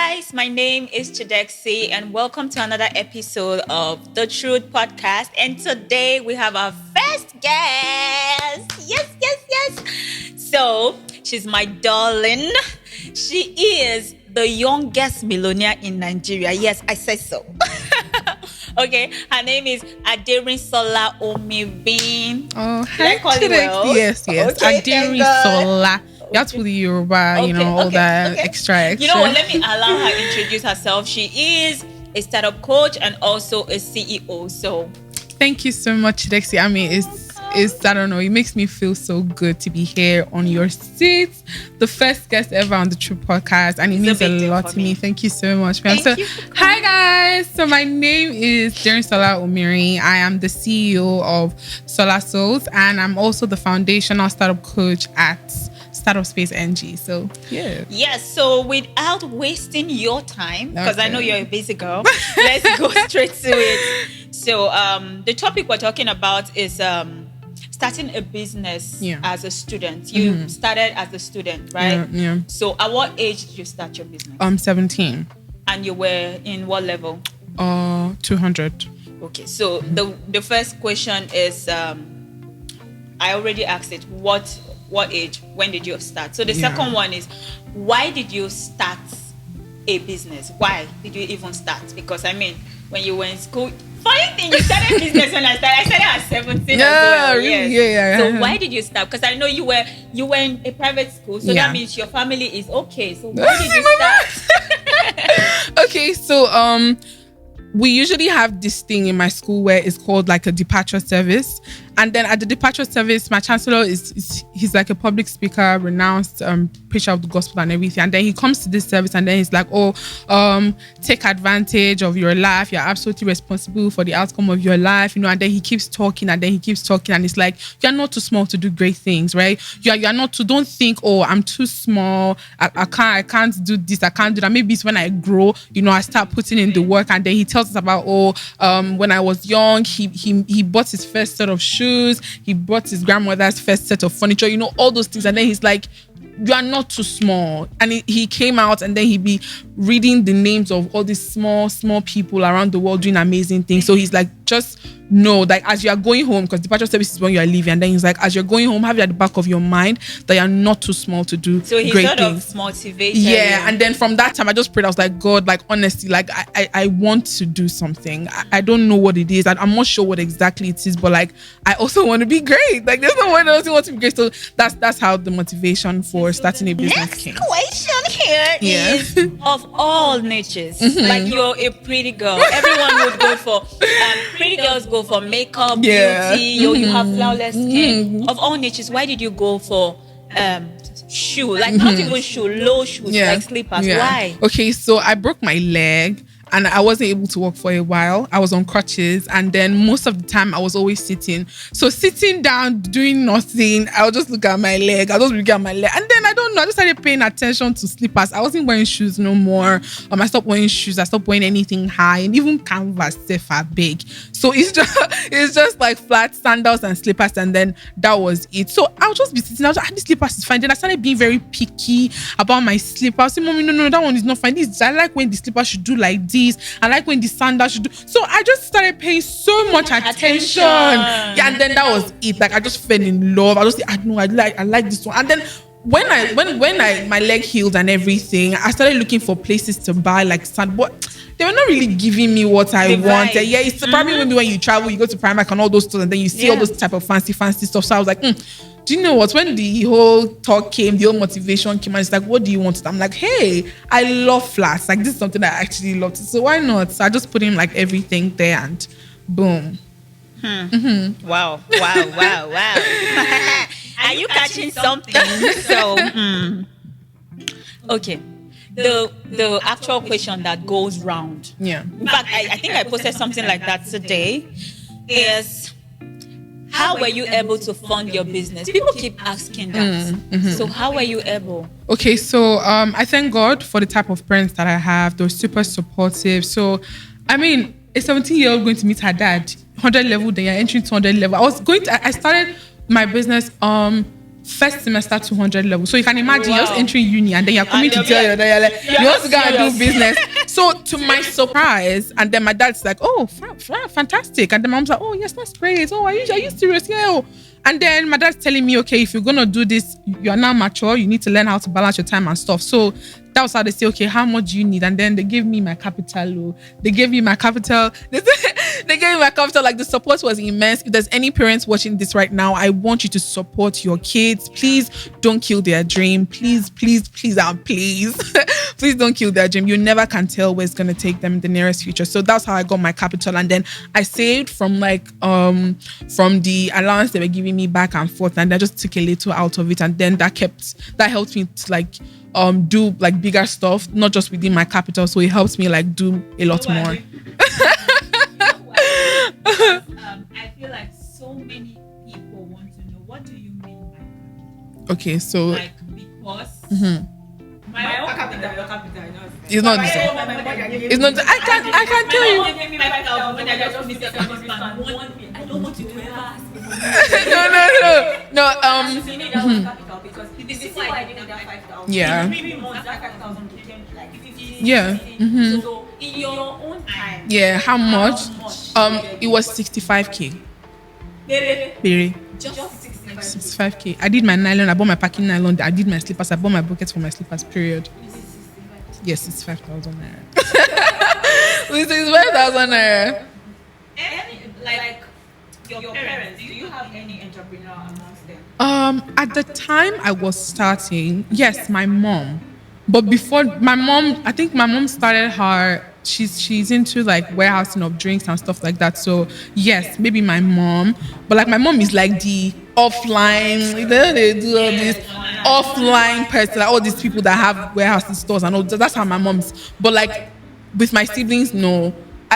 guys, my name is Chidexi and welcome to another episode of the Truth Podcast. And today we have our first guest. Yes. So she's my darling. She is the youngest millionaire in Nigeria. Yes, I said so. Okay, her name is Aderinsola Omibin. Oh, hi, Did I call it well? Yes. Okay, Aderinsola. You have to put the Yoruba, all that extra. You know what? Let me allow her introduce herself. She is a startup coach and also a CEO. So, thank you so much, Lexi. I mean, it's I don't know. It makes me feel so good to be here on your seat, the first guest ever on the True Podcast, and it means a lot to me. Thank you so much, ma'am. Hi guys. So my name is Aderinsola Omiri. I am the CEO of Solar Souls, and I'm also the foundational startup coach at Startup Space NG. So yes. So without wasting your time, because I know you're a busy girl, let's go straight to it. So the topic we're talking about is starting a business as a student. You started as a student, right? Yeah. So at what age did you start your business? 17. And you were in what level? 200. Okay. So the first question is, I already asked it. What age? When did you start? So the second one is, why did you start a business? Why did you even start? Because I mean, when you were in school, funny thing, you started business when I started. I started at 17 as well. Really? Yes. Yeah. So why did you start? Because I know you were in a private school, so that means your family is okay. So why did you start? Okay, so we usually have this thing in my school where it's called like a departure service. And then at the departure service, my chancellor he's like a public speaker, renounced preacher of the gospel and everything. And then he comes to this service and then he's like, take advantage of your life. You're absolutely responsible for the outcome of your life, And then he keeps talking and it's like, you're not too small to do great things, right? You're not to, don't think, I'm too small. I can't do this. I can't do that. Maybe it's when I grow, I start putting in the work. And then he tells us about, when I was young, he bought his first set of shoes. He bought his grandmother's first set of furniture, all those things. And then he's like, you are not too small. And he came out and then he'd be reading the names of all these small people around the world doing amazing things. So he's like, just know, like, as you are going home, because departure service is when you are leaving, and then he's like, as you're going home, have it at the back of your mind that you're not too small to do so he great sort things. Of motivated you. And then from that time I just prayed. I was like, God, like, honestly, like, I want to do something. I don't know what it is. I'm not sure what exactly it is, but like, I also want to be great. Like, there's no one else who wants to be great. So that's how the motivation for starting a business came. Next question here is of all natures. Like, you're a pretty girl. Everyone would go for pretty girls go for makeup, beauty. You have flawless skin. Of all natures, why did you go for shoe? Like, not even shoe, low shoes, like slippers. Why? Okay, so I broke my leg. And I wasn't able to walk for a while. I was on crutches. And then most of the time, I was always sitting. So sitting down, doing nothing, I'll just look at my leg. And then I don't know. I just started paying attention to slippers. I wasn't wearing shoes no more. I stopped wearing shoes. I stopped wearing anything high. And even canvas, if I big. So it's just like flat sandals and slippers. And then that was it. So I'll just be sitting. I was like, this slippers is fine. Then I started being very picky about my slippers. I was saying, Mommy, no, that one is not fine. I like when the slippers should do like this. I like when the sandals should do. So I just started paying so much attention. And then that was it. Like, I just fell in love. I just I like this one. And then when my leg healed and everything, I started looking for places to buy like sand, but they were not really giving me what I wanted. Yeah, it's probably maybe when you travel, you go to Primark and all those stores, and then you see all those type of fancy stuff. So I was like, do you know what? When the whole talk came, the whole motivation came, and it's like, what do you want? I'm like, hey, I love flats. Like, this is something I actually love. So why not? So I just put in like everything there, and boom. Wow. Are you catching something? So, okay. The actual question that goes round. Yeah. In fact, I think I posted something like that today. Is how were you able to fund your business? People keep asking that. So how were you able? Okay, so I thank God for the type of parents that I have. They're super supportive. So, I mean, a 17-year-old going to meet her dad, 100 level, then you're entering 200 level. I started my business first semester 200 level. So you can imagine you're just Wow. entering uni and then you're coming to And tell you that you're like, you want to go and do serious. business. So to my surprise, and then my dad's like, oh, fantastic. And then my mom's like, oh, yes, that's great. Oh, are you serious? Yeah. Oh. And then my dad's telling me, okay, if you're going to do this, you are now mature. You need to learn how to balance your time and stuff. So that was how they say, okay, how much do you need? And then they gave me my capital. They gave me my capital. They gave me my capital. Like, the support was immense. If there's any parents watching this right now, I want you to support your kids. Please don't kill their dream. Please, please, please, and please. Please don't kill their dream. You never can tell where it's going to take them in the nearest future. So that's how I got my capital. And then I saved from from the allowance they were giving me back and forth. And I just took a little out of it. And then that helped me to like do like bigger stuff, not just within my capital. So it helps me like do a lot more. I feel like so many people want to know, what do you mean by capital? Okay, so Like, because my own capital, your capital, it's not the same. It's not. I can tell you. Give me 5,000 when I just missed a second span. I don't want you to ever ask me. No. To me, that was capital, because this is why I didn't that 5,000. Yeah. In 3 months, that 5,000 became like 50. Yeah. So in your own time. Yeah. How much? It was 65K. Really? Just 65. 65K. I did my nylon. I bought my packing nylon. I did my slippers. I bought my buckets for my slippers. Period. Yes, it's 5,000 naira. It's 5,000 naira. Like your parents, do you have any entrepreneur amongst them? At the time I was starting, yes, my mom. But before my mom, I think my mom started her. She's into like warehousing of drinks and stuff like that. So yes, maybe my mom. But like my mom is like the offline. You know, they do all this offline person. Like all these people that have warehousing stores and all. That's how my mom's. But like with my siblings, no.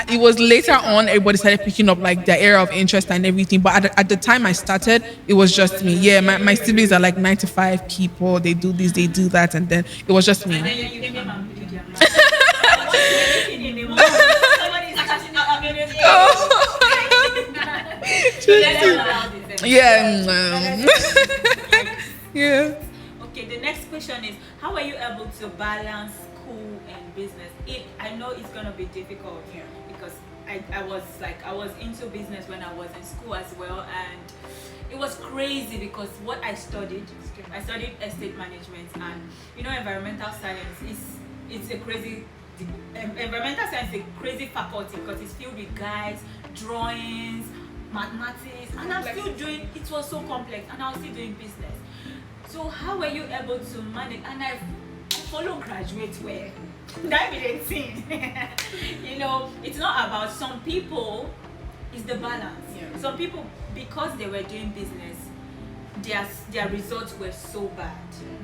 It was later on everybody started picking up like their area of interest and everything. But at the time I started, it was just me. Yeah, my siblings are like 95 people. They do this, they do that, and then it was just me. Yeah. Yeah. Okay, the next question is, how are you able to balance school and business? I know it's gonna be difficult here because I was into business when I was in school as well, and it was crazy because what I studied estate management, and you know, environmental science it's a crazy environmental science is a crazy faculty because it's filled with guys, drawings, mathematics, and I'm still doing. It was so complex, and I was still doing business. So how were you able to manage? And I follow graduates where that be the thing. You know, it's not about some people. It's the balance. Yeah. Some people, because they were doing business, their results were so bad.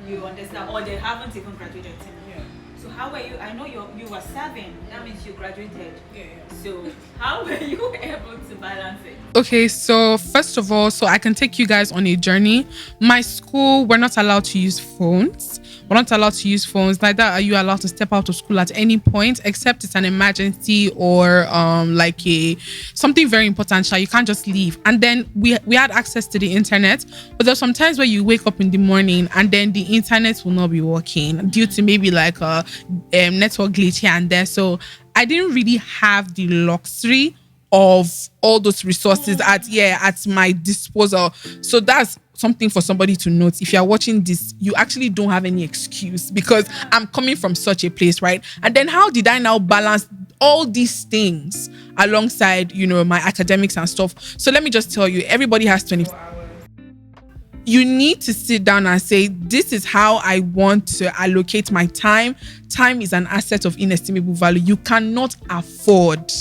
You understand? Or they haven't even graduated. Yeah. So how were you? I know you were serving. That means you graduated. Yeah. So how were you able to balance it? Okay, so first of all, so I can take you guys on a journey. My school, we're not allowed to use phones. We're not allowed to use phones. Neither are you allowed to step out of school at any point, except it's an emergency or like something very important. You can't just leave. And then we had access to the internet, but there's some times where you wake up in the morning and then the internet will not be working due to maybe like a network glitch here and there. So I didn't really have the luxury of all those resources at my disposal. So that's something for somebody to note. If you're watching this, you actually don't have any excuse because I'm coming from such a place, right? And then how did I now balance all these things alongside, you know, my academics and stuff? So let me just tell you, everybody has 24 hours. You need to sit down and say, this is how I want to allocate my time. Time is an asset of inestimable value. You cannot afford.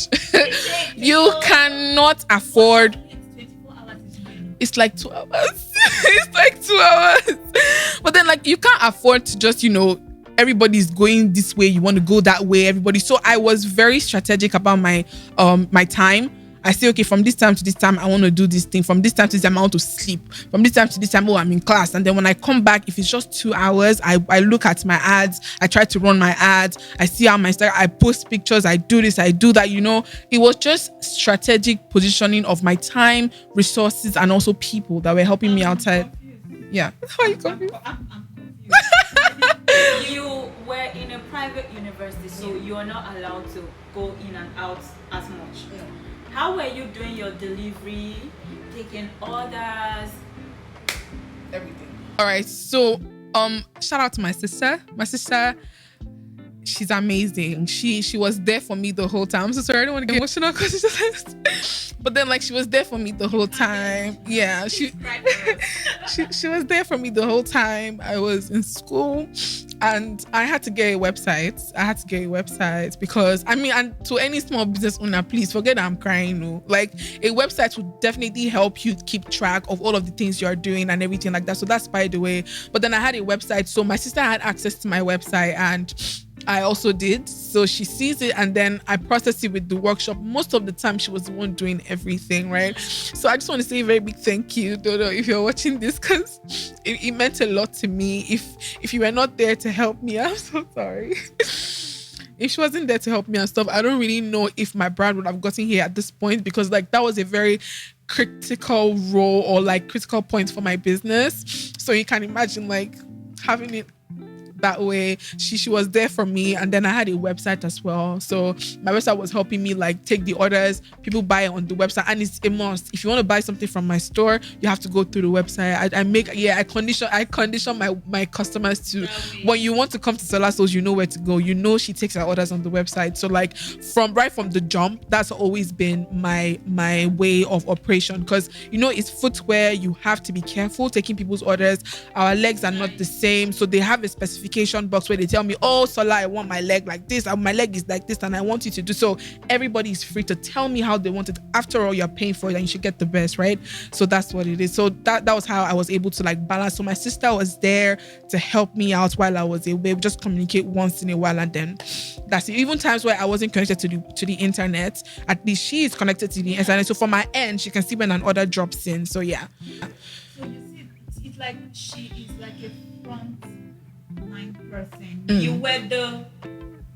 You cannot afford. It's like 2 hours. It's like 2 hours. But then like you can't afford to just, you know, everybody's going this way, you want to go that way, everybody. So I was very strategic about my time. I say, okay, from this time to this time, I want to do this thing. From this time to this time, I want to sleep. From this time to this time, I'm in class. And then when I come back, if it's just 2 hours, I look at my ads. I try to run my ads. I see how I post pictures. I do this, I do that. You know, it was just strategic positioning of my time, resources, and also people that were helping me outside. Yeah. How are you confused? I'm confused. You were in a private university, so you are not allowed to go in and out as much. Yeah. How were you doing your delivery, taking orders? Everything. All right. So, shout out to my sister. My sister, she's amazing. She was there for me the whole time. I'm so sorry, I don't want to get emotional because it's just like, but then like she was there for me the whole time. Yeah, she was there for me the whole time. I was in school and I had to get a website. Because I mean, and to any small business owner, please forget that I'm crying. No. Like a website would definitely help you keep track of all of the things you're doing and everything like that. So that's by the way. But then I had a website, so my sister had access to my website and I also did. So she sees it and then I process it with the workshop. Most of the time she was the one doing everything, right? So I just want to say a very big thank you, Dodo, if you're watching this, because it meant a lot to me. If you were not there to help me, I'm so sorry. If she wasn't there to help me and stuff, I don't really know if my brand would have gotten here at this point, because like that was a very critical role or like critical point for my business. So you can imagine like having it that way. She was there for me, and then I had a website as well. So my website was helping me like take the orders. People buy it on the website, and it's a must. If you want to buy something from my store, you have to go through the website. I condition my customers to, when you want to come to Solar Souls, you know where to go. You know she takes her orders on the website. So like from the jump, that's always been my way of operation, because you know it's footwear. You have to be careful taking people's orders. Our legs are not the same, so they have a specification box where they tell me, oh Sola, I want my leg like this, and my leg is like this, and I want you to do so. Everybody is free to tell me how they want it. After all, you're paying for it and you should get the best, right? So that's what it is. So that was how I was able to like balance. So my sister was there to help me out while I was away. We just communicate once in a while, and then that's it. Even times where I wasn't connected to the internet, at least she is connected to the internet. So from my end, she can see when an order drops in. So yeah. So you see, it's like she is like a front line person. You were the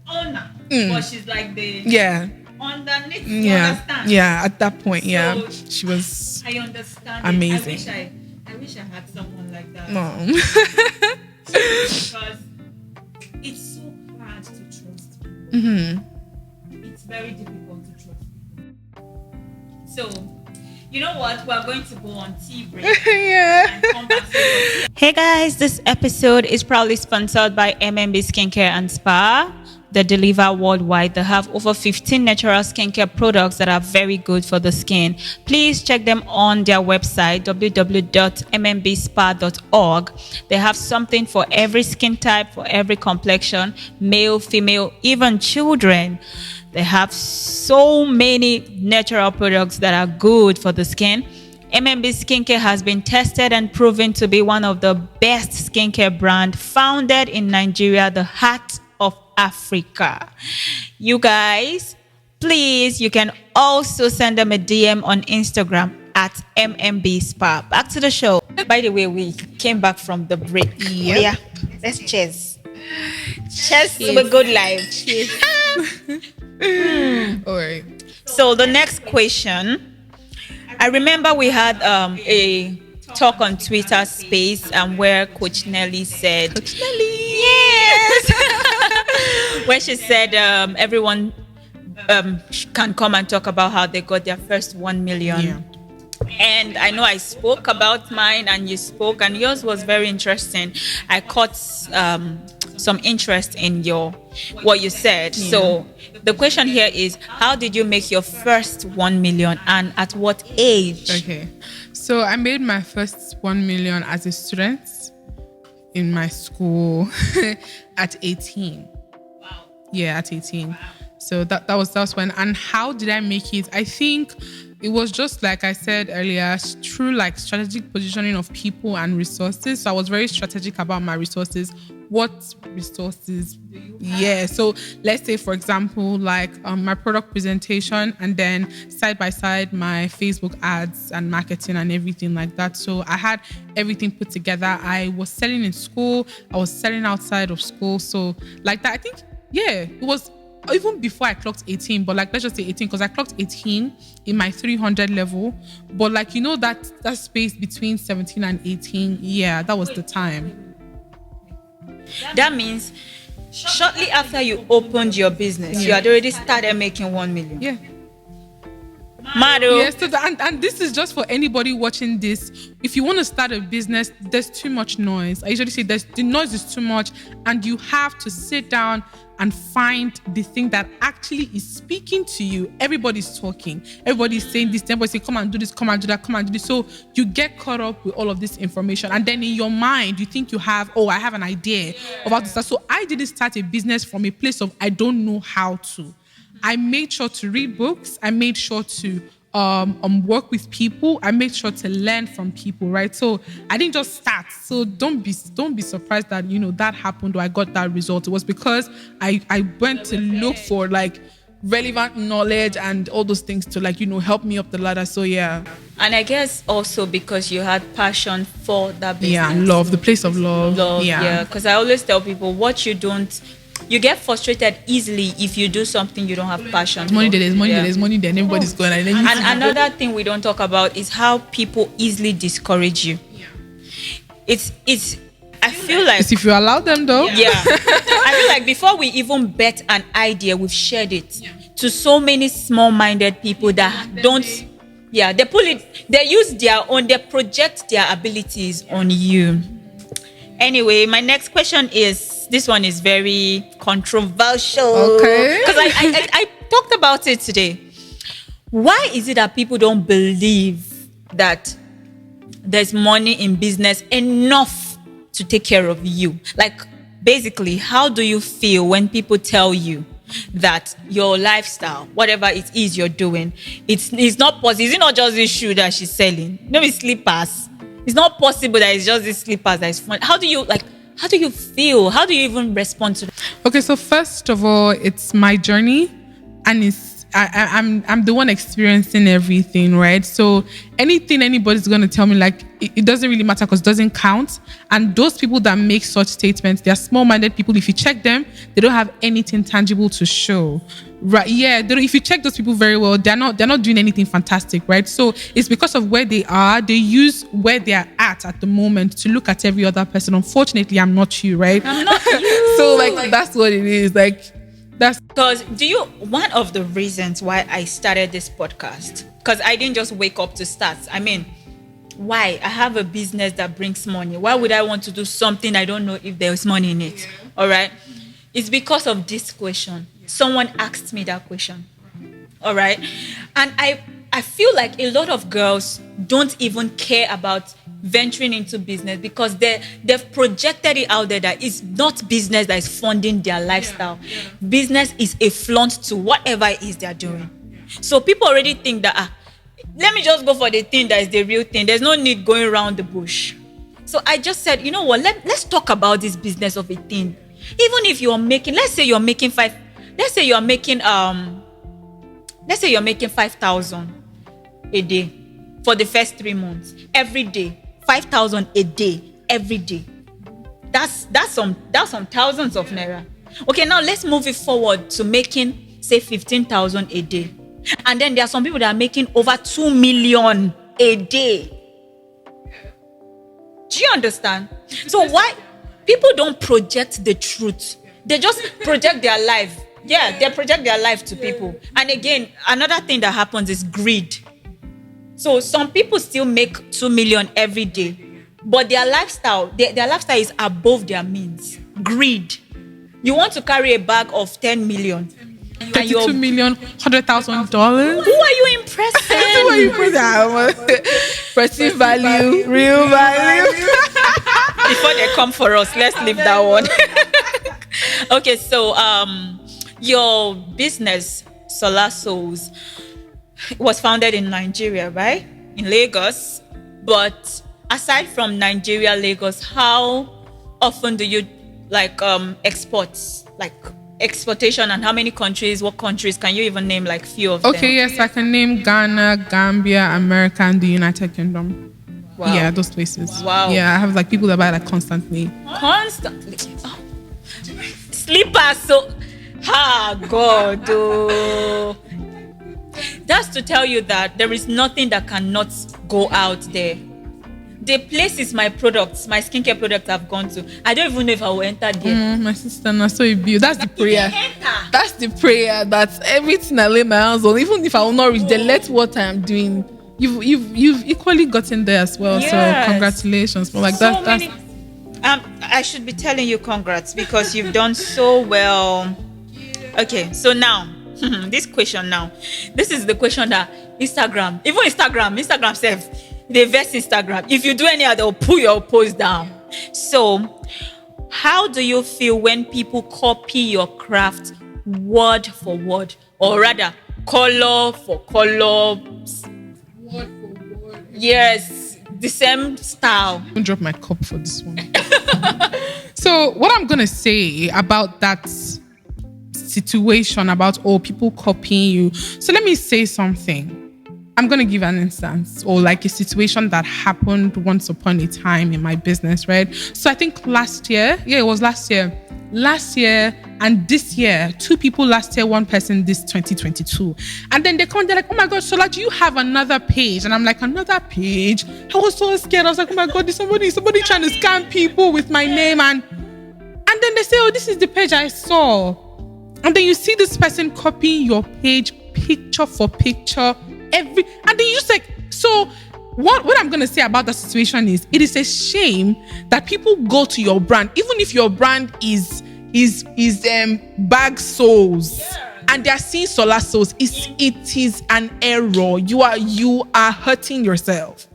owner, but she's like the underneath. You understand? Yeah. At that point, so she was. I understand. Amazing. I wish I had someone like that. No. Because it's so hard to trust people. It's very difficult to trust people. So, you know what? We're going to go on tea break. And come back to Hey guys, this episode is proudly sponsored by MMB Skincare and Spa. They deliver worldwide. They have over 15 natural skincare products that are very good for the skin. Please check them on their website, www.mmbspa.org. They have something for every skin type, for every complexion, male, female, even children. They have so many natural products that are good for the skin. MMB Skincare has been tested and proven to be one of the best skincare brand founded in Nigeria, the heart of Africa. You guys, please, you can also send them a DM on Instagram at MMB Spa. Back to the show. By the way, we came back from the break. Yep. Yeah, let's cheers. Cheers to a good life. Cheers. All right. So the next question. I remember we had a talk on Twitter Space, where Coach Nelly said, yes, where she said everyone can come and talk about how they got their first 1 million. Yeah. And I know I spoke about mine and you spoke, and yours was very interesting. I caught some interest in what you said. Yeah. So the question here is, how did you make your first 1 million, and at what age? Okay. So I made my first 1 million as a student in my school at 18. Wow. Yeah, at 18. Wow. So that was when. And how did I make it? I think it was just like I said earlier, through like strategic positioning of people and resources. So I was very strategic about my resources. What resources do you have? Yeah. So let's say, for example, like my product presentation, and then side by side my Facebook ads and marketing and everything like that. So I had everything put together. I was selling in school. I was selling outside of school. So like that, I think, yeah, it was even before I clocked 18, but like let's just say 18, because I clocked 18 in my 300 level. But like, you know, that space between 17 and 18, yeah, that was the time. That means shortly after you opened your business, you had already started making 1 million. Yeah. Mado. Yes, so and this is just for anybody watching this. If you want to start a business, there's too much noise. I usually say the noise is too much, and you have to sit down and find the thing that actually is speaking to you. Everybody's talking. Everybody's saying this. Everybody's saying, come and do this, come and do that, come and do this. So you get caught up with all of this information. And then in your mind, you think you have, I have an idea about this. So I didn't start a business from a place of, I don't know how to. I made sure to read books. I made sure to work with people. I made sure to learn from people, right? So I didn't just start. So don't be surprised that, you know, that happened or I got that result. It was because I went to look for like relevant knowledge and all those things to like, you know, help me up the ladder. So yeah. And I guess also because you had passion for that business. Yeah, love, the place of love. Yeah. Because I always tell people you get frustrated easily if you do something you don't have passion for. There's money there, everybody's going. And another thing we don't talk about is how people easily discourage you. Yeah. I feel like it's if you allow them though. Yeah. I feel like before we even bet an idea, we've shared it to so many small-minded people that don't. Yeah, they use their own, they project their abilities on you. Anyway, my next question is, this one is very controversial. Okay. Because I talked about it today. Why is it that people don't believe that there's money in business enough to take care of you? Like, basically, how do you feel when people tell you that your lifestyle, whatever it is you're doing, it's not possible? Is it not just this shoe that she's selling? No, it's slippers. It's not possible that it's just these slippers that is fun. How do you feel? How do you even respond to that? Okay, so first of all, it's my journey, and I'm the one experiencing everything, right? So anything anybody's going to tell me, like, it doesn't really matter because it doesn't count. And those people that make such statements, they're small-minded people. If you check them, they don't have anything tangible to show, right? Yeah, if you check those people very well, they're not doing anything fantastic, right? So it's because of where they are. They use where they are at the moment to look at every other person. Unfortunately, I'm not you, right? I'm not you. So like that's what it is. Like that's because one of the reasons why I started this podcast, because I didn't just wake up to start. I mean, why? I have a business that brings money. Why would I want to do something I don't know if there's money in it? Yeah. All right. It's because of this question. Someone asked me that question. All right. And I feel like a lot of girls don't even care about venturing into business because they've projected it out there that it's not business that is funding their lifestyle. Yeah. Business is a flaunt to whatever it is they're doing. Yeah. So people already think that, let me just go for the thing that is the real thing. There's no need going around the bush. So I just said, you know what, let's talk about this business of a thing. Even if you're making, let's say you're making 5,000 a day for the first 3 months. Every day. 5,000 a day. Every day. That's some thousands of naira. Okay, now let's move it forward to making, say, 15,000 a day. And then there are some people that are making over 2 million a day. Do you understand? So why people don't project the truth? They just project their life. Yeah, they project their life to people. And again, another thing that happens is greed. So some people still make 2 million every day, but their lifestyle is above their means. Greed. You want to carry a bag of 10 million. 32 million, $100,000. Who are you impressing? Who are you impressing? Perceived value, real value. Before they come for us, let's leave that one. Okay, so your business, Solar Souls, was founded in Nigeria, right? In Lagos. But aside from Nigeria, Lagos, how often do you export? Like exportation, and how many countries? What countries? Can you even name like few of them? Okay, yes, I can name Ghana, Gambia, America, and the United Kingdom. Wow. Yeah, those places. Wow. Yeah, I have like people that buy like constantly. Constantly. Oh. Slippers. So Ah, God. Oh. That's to tell you that there is nothing that cannot go out there. The places my products, my skincare products have gone to, I don't even know if I will enter there. My sister, na so it be. That's the prayer. Enter. That's the prayer. That everything I lay my hands on, even if I will not reach, then let what I am doing. You've equally gotten there as well. Yes. So congratulations. But like So that's many, I should be telling you congrats because you've done so well. Okay, so now this question now. This is the question that Instagram self, they verse Instagram. If you do any other, they'll pull your post down. So, how do you feel when people copy your craft word for word, or rather, color for color? word for word. Yes, the same style. I'm gonna drop my cup for this one. So what I'm gonna say about that situation about people copying you. So let me say something. I'm going to give an instance or like a situation that happened once upon a time in my business, right? So I think last year and this year, 2 people last year, 1 person this 2022. And then they're like, oh my God, Shola, do you have another page? And I'm like, another page? I was so scared. I was like, oh my God, there's somebody trying to scam people with my name. And then they say, oh, this is the page I saw. And then you see this person copying your page picture for picture, and then you just like, so what I'm going to say about that situation is, it is a shame that people go to your brand, even if your brand is bag souls, and they are seeing solar souls. It is an error. You are hurting yourself.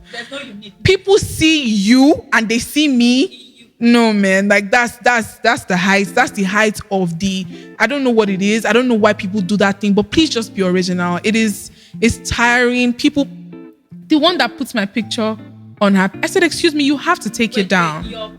People see you and they see me. No, man, like that's the height. That's the height of the, I don't know what it is. I don't know why people do that thing, but please just be original. It's tiring. People, the one that puts my picture on her, I said, excuse me, you have to take it down. Your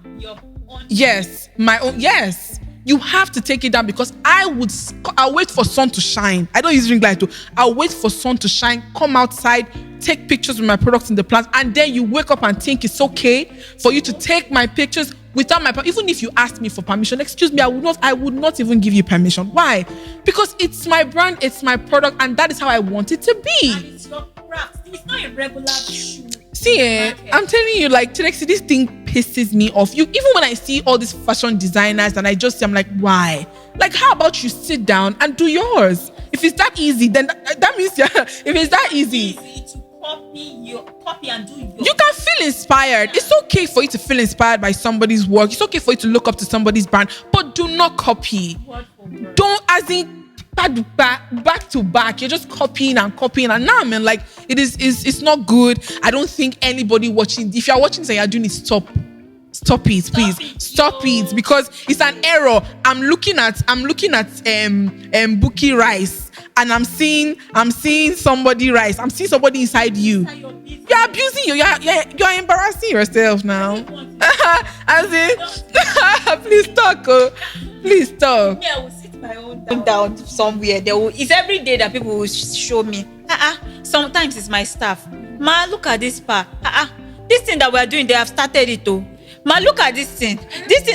own. Yes, my own. Yes, you have to take it down because I'll wait for sun to shine. I don't use ring light too. I'll wait for sun to shine, come outside, take pictures with my products in the plants, and then you wake up and think it's okay for you to take my pictures without my permission. Even if you ask me for permission, excuse me, I would not even give you permission. Why? Because it's my brand, it's my product, and that is how I want it to be. And it's your craft. It's not a regular shoe. See, I'm telling you, like, Tidexi, this thing pisses me off. Even when I see all these fashion designers and I just see, I'm like, why? Like, how about you sit down and do yours? If it's that easy, then that means, yeah, if it's that easy to copy and do yours. You can feel inspired. It's okay for you to feel inspired by somebody's work. It's okay for you to look up to somebody's brand, but do not copy. Word for word. Don't, as in back to back. You're just copying and now, man, like it's not good. I don't think anybody watching, if you're watching this and you're doing it, stop it, please. Stop it, because it's an error. I'm looking at Buki rice, and I'm seeing somebody rice. I'm seeing somebody inside you. You're abusing you. You're embarrassing yourself now. As in, please talk. Please talk. Yeah, I will sit my own down somewhere. It's every day that people will show me. Sometimes it's my staff. Ma, look at this part. This thing that we're doing, they have started it too. Ma, look at this thing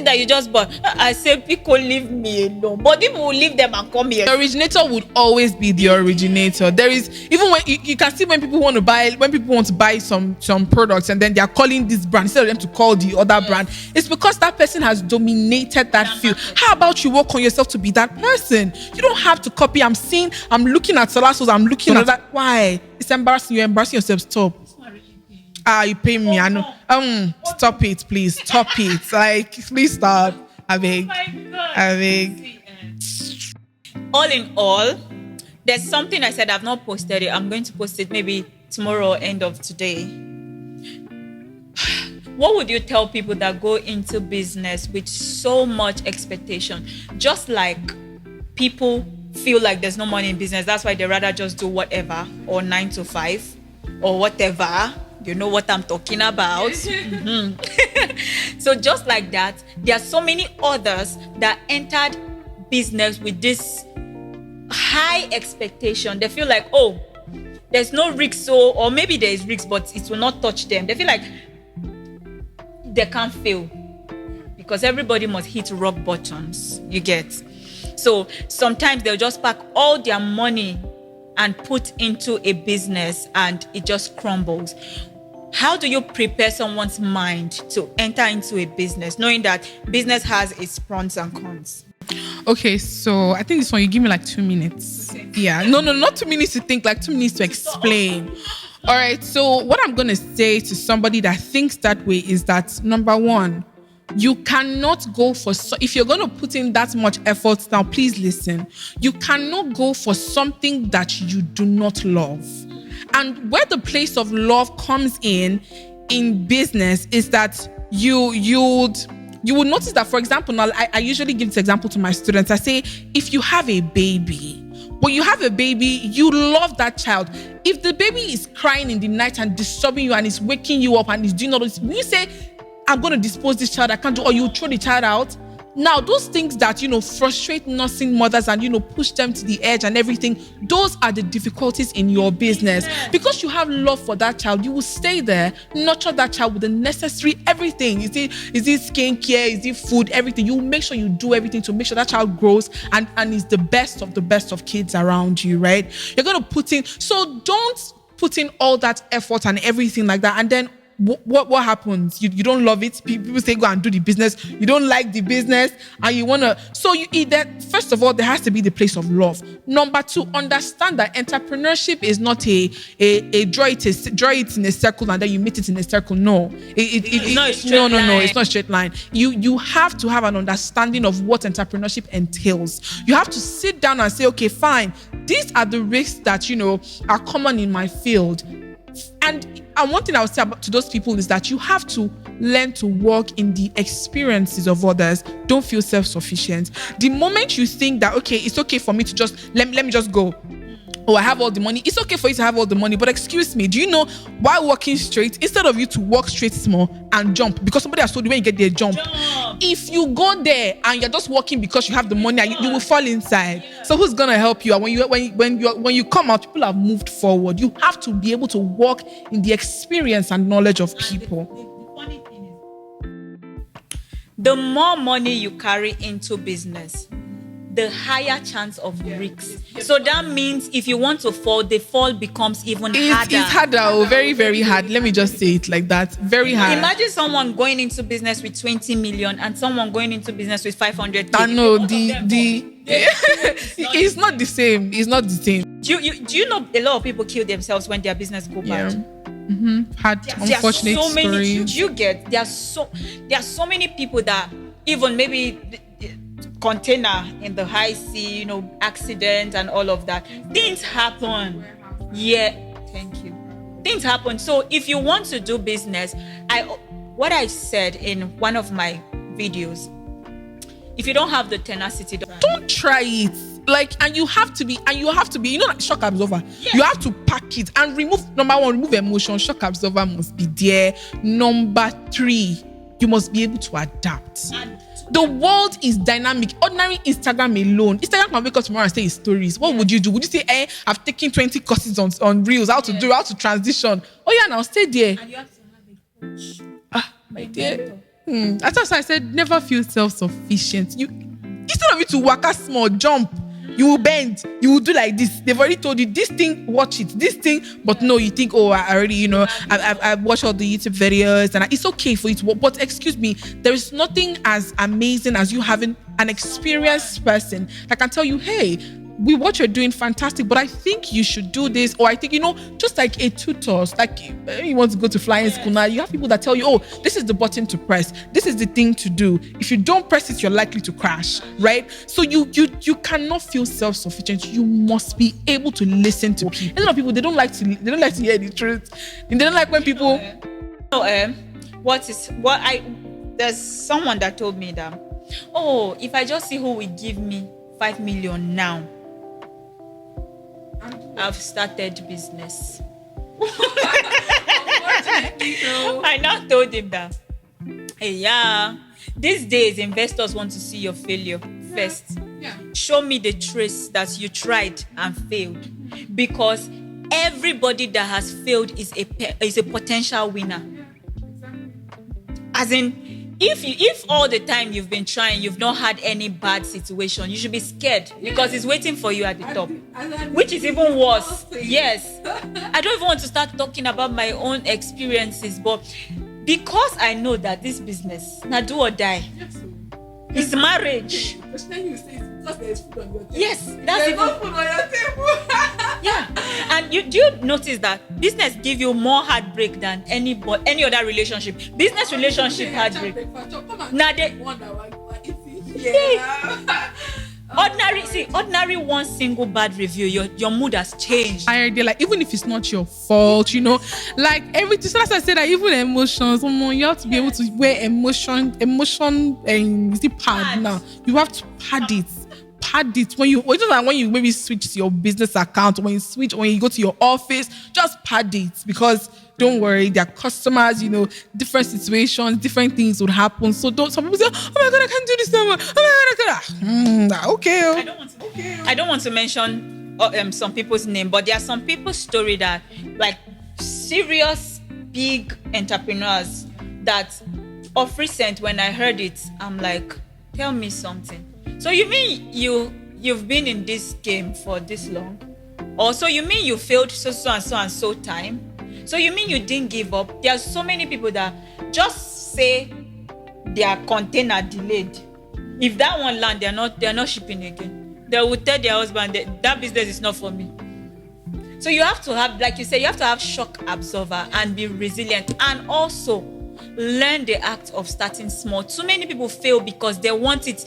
that you just bought. I say, people leave me alone. But people will leave them and come here. The originator would always be the originator. There is, even when you can see when people want to buy some products and then they are calling this brand instead of them to call the other brand. It's because that person has dominated that field. How about you work on yourself to be that person? You don't have to copy. I'm looking at Salasos, I'm looking at that. Why? It's embarrassing. You're embarrassing yourself. Stop. You pay me. I know. Stop it, please. Stop it. Like, please stop. I beg. All in all, there's something I said I've not posted it. I'm going to post it maybe tomorrow or end of today. What would you tell people that go into business with so much expectation? Just like people feel like there's no money in business, that's why they rather just do whatever, or 9 to 5 or whatever. You know what I'm talking about. So just like that, there are so many others that entered business with this high expectation. They feel like, oh, there's no risk, or maybe there is risk, but it will not touch them. They feel like they can't fail because everybody must hit rock bottoms. You get. So sometimes they'll just pack all their money and put into a business and it just crumbles. How do you prepare someone's mind to enter into a business, knowing that business has its pros and cons? Okay, so I think this one, you give me like 2 minutes. Okay. Yeah, no, not 2 minutes to think, like 2 minutes to explain. All right, so what I'm going to say to somebody that thinks that way is that, number one, you cannot go for, if you're going to put in that much effort, now please listen, you cannot go for something that you do not love. And where the place of love comes in business is that you would notice that, for example, now I usually give this example to my students. I say, if you have a baby, when you have a baby, you love that child. If the baby is crying in the night and disturbing you and is waking you up and is doing all this, will you say, I'm going to dispose this child, I can't do, or you throw the child out? Now, those things that, frustrate nursing mothers and, push them to the edge and everything, those are the difficulties in your business. Because you have love for that child, you will stay there, nurture that child with the necessary everything. Is it skincare? Is it food? Everything. You will make sure you do everything to make sure that child grows and is the best of kids around you, right? You're going to put in, so don't put in all that effort and everything like that, and then what happens? You don't love it. People say go and do the business. You don't like the business, and you wanna. So you either, first of all, there has to be the place of love. Number two, understand that entrepreneurship is not a draw it in a circle and then you meet it in a circle. No, it's not a straight line. No, it's not a straight line. You have to have an understanding of what entrepreneurship entails. You have to sit down and say, okay, fine. These are the risks that are common in my field. And one thing I would say to those people is that you have to learn to walk in the experiences of others. Don't feel self-sufficient. The moment you think that, okay, it's okay for me to just, let me just go. Oh, I have all the money. It's okay for you to have all the money, but excuse me, do you know, while walking straight, instead of you to walk straight small and jump, because somebody has told you when you get there, jump. If you go there and you're just walking because you have the money, you will fall inside. So who's gonna help you? And when you come out, people have moved forward. You have to be able to walk in the experience and knowledge of people. The funny thing is, the more money you carry into business, the higher chance of risks. So that means if you want to fall, the fall becomes even harder. It's harder, very, very hard. Let me just say it like that. Very hard. Imagine someone going into business with 20 million and someone going into business with 500. I know it's not the same. It's not the same. Do you know a lot of people kill themselves when their business go bad? Had unfortunate stories. There are so many people that even maybe container in the high sea, accident and all of that. Things happen. Yeah, thank you. Things happen. So if you want to do business, what I said in one of my videos, if you don't have the tenacity, don't try it. And you have to be, shock absorber. Yeah. You have to pack it and number one, remove emotion. Shock absorber must be there. Number three, you must be able to adapt. The world is dynamic. Ordinary Instagram alone. Instagram can wake up tomorrow and say his stories. What would you do? Would you say, I've taken 20 courses on Reels, how to transition? Oh yeah, now stay there. And you have to have a coach. My dear. That's why I said never feel self-sufficient. Instead of you to waka small, jump. You will bend. You will do like this. They've already told you this thing, watch it. This thing, but no, you think, oh, I already, I've watched all the YouTube videos and it's okay for you to watch. But excuse me, there is nothing as amazing as you having an experienced person that can tell you, hey, what you're doing fantastic, but I think you should do this, or I think, just like a tutor, like you want to go to flying school now, you have people that tell you, oh, this is the button to press, this is the thing to do. If you don't press it, you're likely to crash, right? So you cannot feel self-sufficient. You must be able to listen to people. A lot of people, they don't like to hear the truth, and they don't like when people. There's someone that told me that, oh, if I just see who will give me 5 million now, I've started business. I now told him that, hey, yeah, these days investors want to see your failure first. Yeah. Show me the trace that you tried and failed, because everybody that has failed is a potential winner. As in, if all the time you've been trying, you've not had any bad situation, you should be scared because it's waiting for you at the top, which is even worse. Yes. I don't even want to start talking about my own experiences, but because I know that this business, now do or die, it's marriage. Yes, that's even food on your table. Yeah, and do you notice that business give you more heartbreak than any other relationship? Business relationship heartbreak. Now ordinary one single bad review, your mood has changed. Like, even if it's not your fault, like everything. So as I said, that even emotions, you have to be able to wear emotion, and pad now. You have to pad it when you maybe switch to your business account, when you go to your office, just pad it, because don't worry, there are customers, different situations, different things would happen. So some people say, oh my God, I can't do this no more. Oh my God, okay. I don't want to mention some people's name, but there are some people's story that, like, serious big entrepreneurs that of recent, when I heard it, I'm like, tell me something. So you mean you've been in this game for this long? Or so you mean you failed so and so time? So you mean you didn't give up? There are so many people that just say their container delayed. If that one land, they're not shipping again. They will tell their husband that business is not for me. So you have to have, like you say, you have to have shock absorber and be resilient, and also learn the act of starting small. Too many people fail because they want it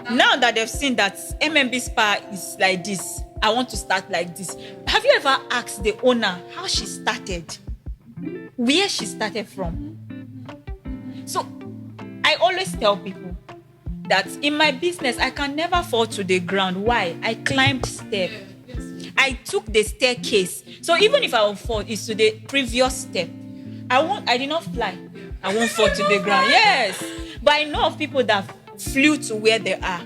now that they've seen that MMB Spa is like this, I want to start like this. Have you ever asked the owner how she started, where she started from? So I always tell people that in my business, I can never fall to the ground. Why? I climbed steps. I took the staircase. So even if I will fall, it's to the previous step. I did not fly. I won't fall to the ground. Yes. But I know of people that flew to where they are.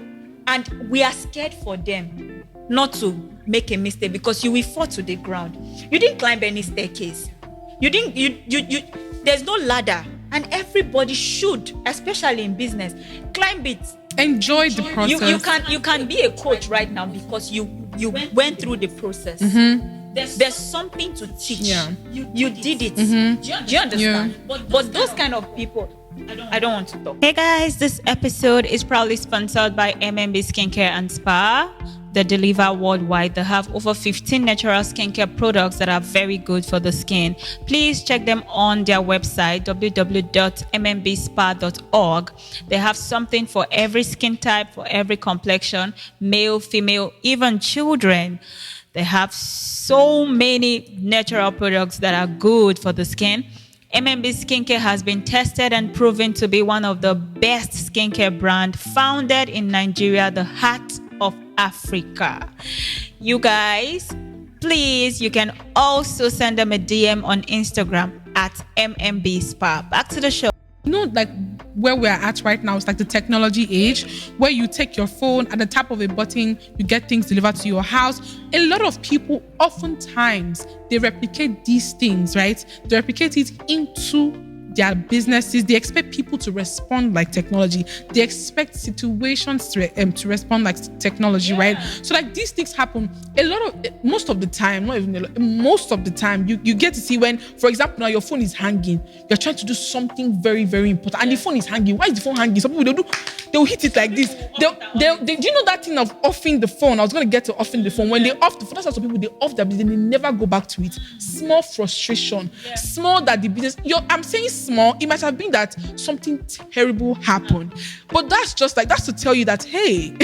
And we are scared for them not to make a mistake, because you will fall to the ground. You didn't climb any staircase. There's no ladder. And everybody should, especially in business, climb it. Enjoy the process. You can be a coach right now because you went through the process. Mm-hmm. There's something to teach. Yeah. You did it. Mm-hmm. Do you understand? Yeah. But those kind of people, I don't want to talk. Hey guys, this episode is proudly sponsored by MMB Skincare and Spa. They deliver worldwide. They have over 15 natural skincare products that are very good for the skin. Please check them on their website, www.mmbspa.org. They have something for every skin type, for every complexion, male, female, even children. They have so many natural products that are good for the skin. MMB Skincare has been tested and proven to be one of the best skincare brand founded in Nigeria, the heart of Africa. You guys, please, you can also send them a DM on Instagram at MMB Spa. Back to the show. Like where we're at right now, it's like the technology age where you take your phone, at the tap of a button, you get things delivered to your house. A lot of people, oftentimes, they replicate these things, right? They replicate it into their businesses. They expect people to respond like technology. They expect situations to respond like technology, right? So like these things happen most of the time, most of the time, you get to see when, for example, now your phone is hanging. You're trying to do something very, very important and the phone is hanging. Why is the phone hanging? Some people, they'll hit it like this. Do you know that thing of offing the phone? I was going to get to offing the phone. When they off the phone, that's why some people, they off their business, they never go back to it. Small frustration. Small that the business, I'm saying small, it might have been that something terrible happened. But that's to tell you that, hey,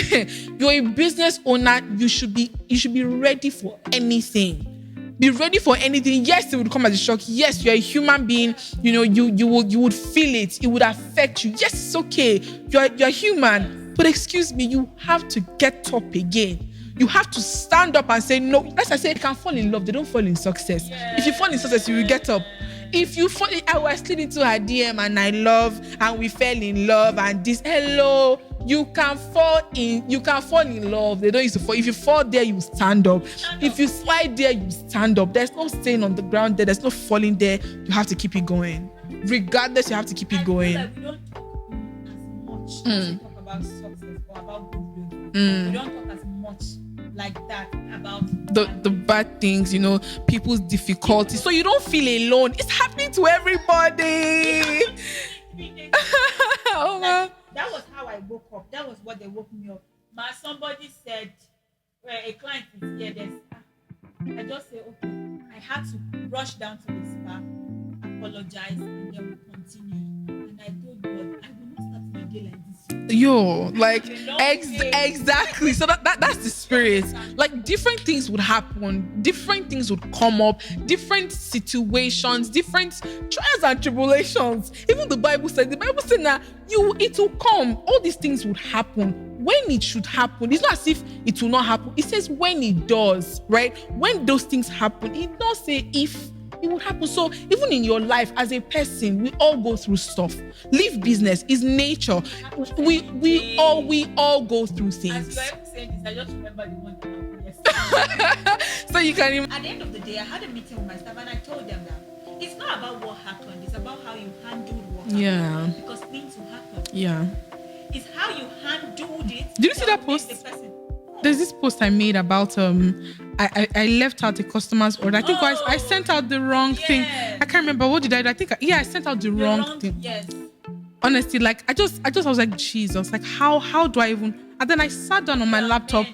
you're a business owner, you should be ready for anything. Be ready for anything. Yes, it would come as a shock. Yes, you're a human being. You would feel it. It would affect you. Yes, it's okay. You're human. But excuse me, you have to get up again. You have to stand up and say no. As I say, you can fall in love. They don't fall in success. If you fall in success, you will get up. If you fall, I was slid into her DM and we fell in love and this. Hello, you can fall in love. They don't used to fall. If you fall there, you stand up. If you slide there, you stand up. There's no staying on the ground there. There's no falling there. You have to keep it going. regardless, you have to keep it going. Like we don't talk as much as we talk about success or about good grades. We don't talk as much like that about the bad things, people's difficulties. So you don't feel alone. It's happening to everybody. Like, that was how I woke up. That was what they woke me up. Somebody said, a client is here. I just say, okay. I had to rush down to the spa, apologize, and then we continue. And I told God, I will not start my day like this. Exactly. So that's the spirit. Like different things would happen, different things would come up, different situations, different trials and tribulations. Even the Bible said that it will come. All these things would happen when it should happen. It's not as if it will not happen. It says when it does, right? When those things happen, it does say if it would happen. So even in your life as a person, we all go through stuff. Live business is nature. We all go through things. As you're saying this, I just remember the one that happened yesterday. So you can At the end of the day, I had a meeting with my staff and I told them that it's not about what happened, it's about how you handled what happened. Yeah. Because things will happen. Yeah. It's how you handled it. Did you see that post? There's this post I made about I left out a customer's order. I think I sent out the wrong thing. I can't remember, what did I do? I think I sent out the wrong thing. Yes. Honestly, like I was like, Jesus, like how do I even? And then I sat down on my laptop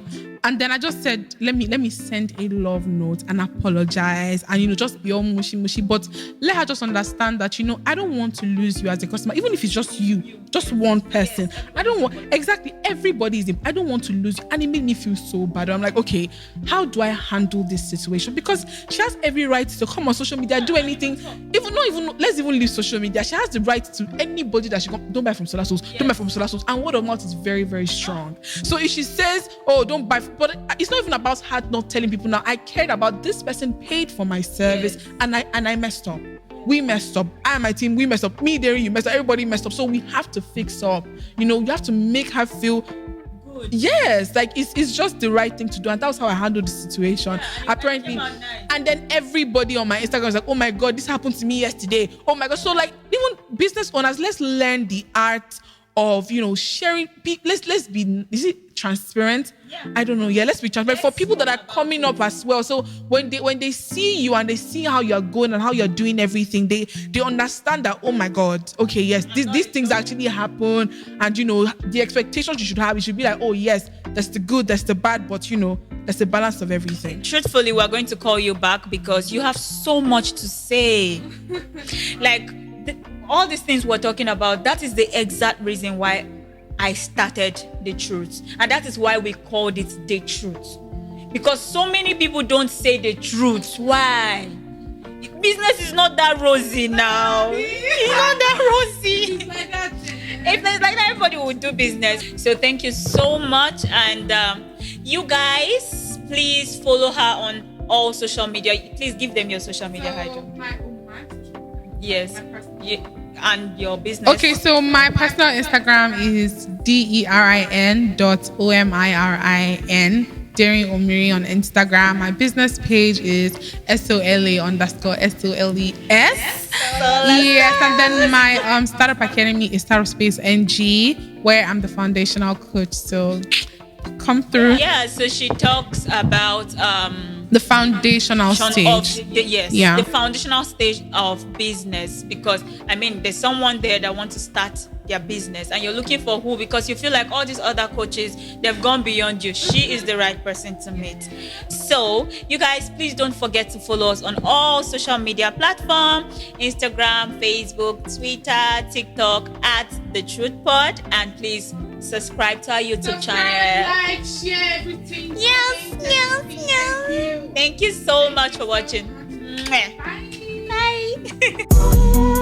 and then I just said, let me send a love note and apologize and just be all mushy, but let her just understand that I don't want to lose you as a customer, even if it's just you, just one person. I don't want everybody is. I don't want to lose you, and it made me feel so bad. I'm like, okay, how do I handle this situation? Because she has every right to come on social media, do anything. Let's even leave social media. She has the right to anybody that she don't buy from Solar Souls, don't buy from Solar Souls, and word of mouth is very, very strong. So if she says, oh, don't buy, but it's not even about her not telling people. Now I cared about this person paid for my service, and I messed up. We messed up. I and my team, we messed up. Me, Derry, you messed up. Everybody messed up. So we have to fix up. You have to make her feel good. Yes, like it's just the right thing to do, and that's how I handled the situation. Apparently, and then everybody on my Instagram was like, "Oh my God, this happened to me yesterday." Oh my God. So like, even business owners, let's learn the art of sharing. Let's be, is it transparent? I don't know. Let's be transparent for people that are coming up as well. So when they see you and they see how you're going and how you're doing everything, they understand that, oh my God, okay, yes, these things actually happen, and the expectations you should have, it should be like, oh yes, that's the good, that's the bad, but that's the balance of everything. Truthfully, we're going to call you back because you have so much to say. Like all these things we're talking about, that is the exact reason why I started The Truth. And that is why we called it The Truth. Because so many people don't say the truth. Why? Business is not that rosy now. It's not that rosy. It's like that. If it's like that, everybody would do business. So thank you so much. And you guys, please follow her on all social media. Please give them your social media handle. Yes. And your business. Okay, so my personal Instagram is derin.omirin. Daring Omiri on Instagram. My business page is SOLA_SOLES. Yes, and then my startup academy is Startup Space NG, where I'm the foundational coach. So come through. Yeah, so she talks about the foundational stage. The foundational stage of business, because there's someone there that wants to start their business and you're looking for who, because you feel like all these other coaches, they've gone beyond you. She is the right person to meet. So you guys, please don't forget to follow us on all social media platforms: Instagram, Facebook, Twitter, TikTok at DeTruthPod, and please subscribe to our YouTube channel. Like, share everything. Yes. Thank you so much for watching. Bye. Bye.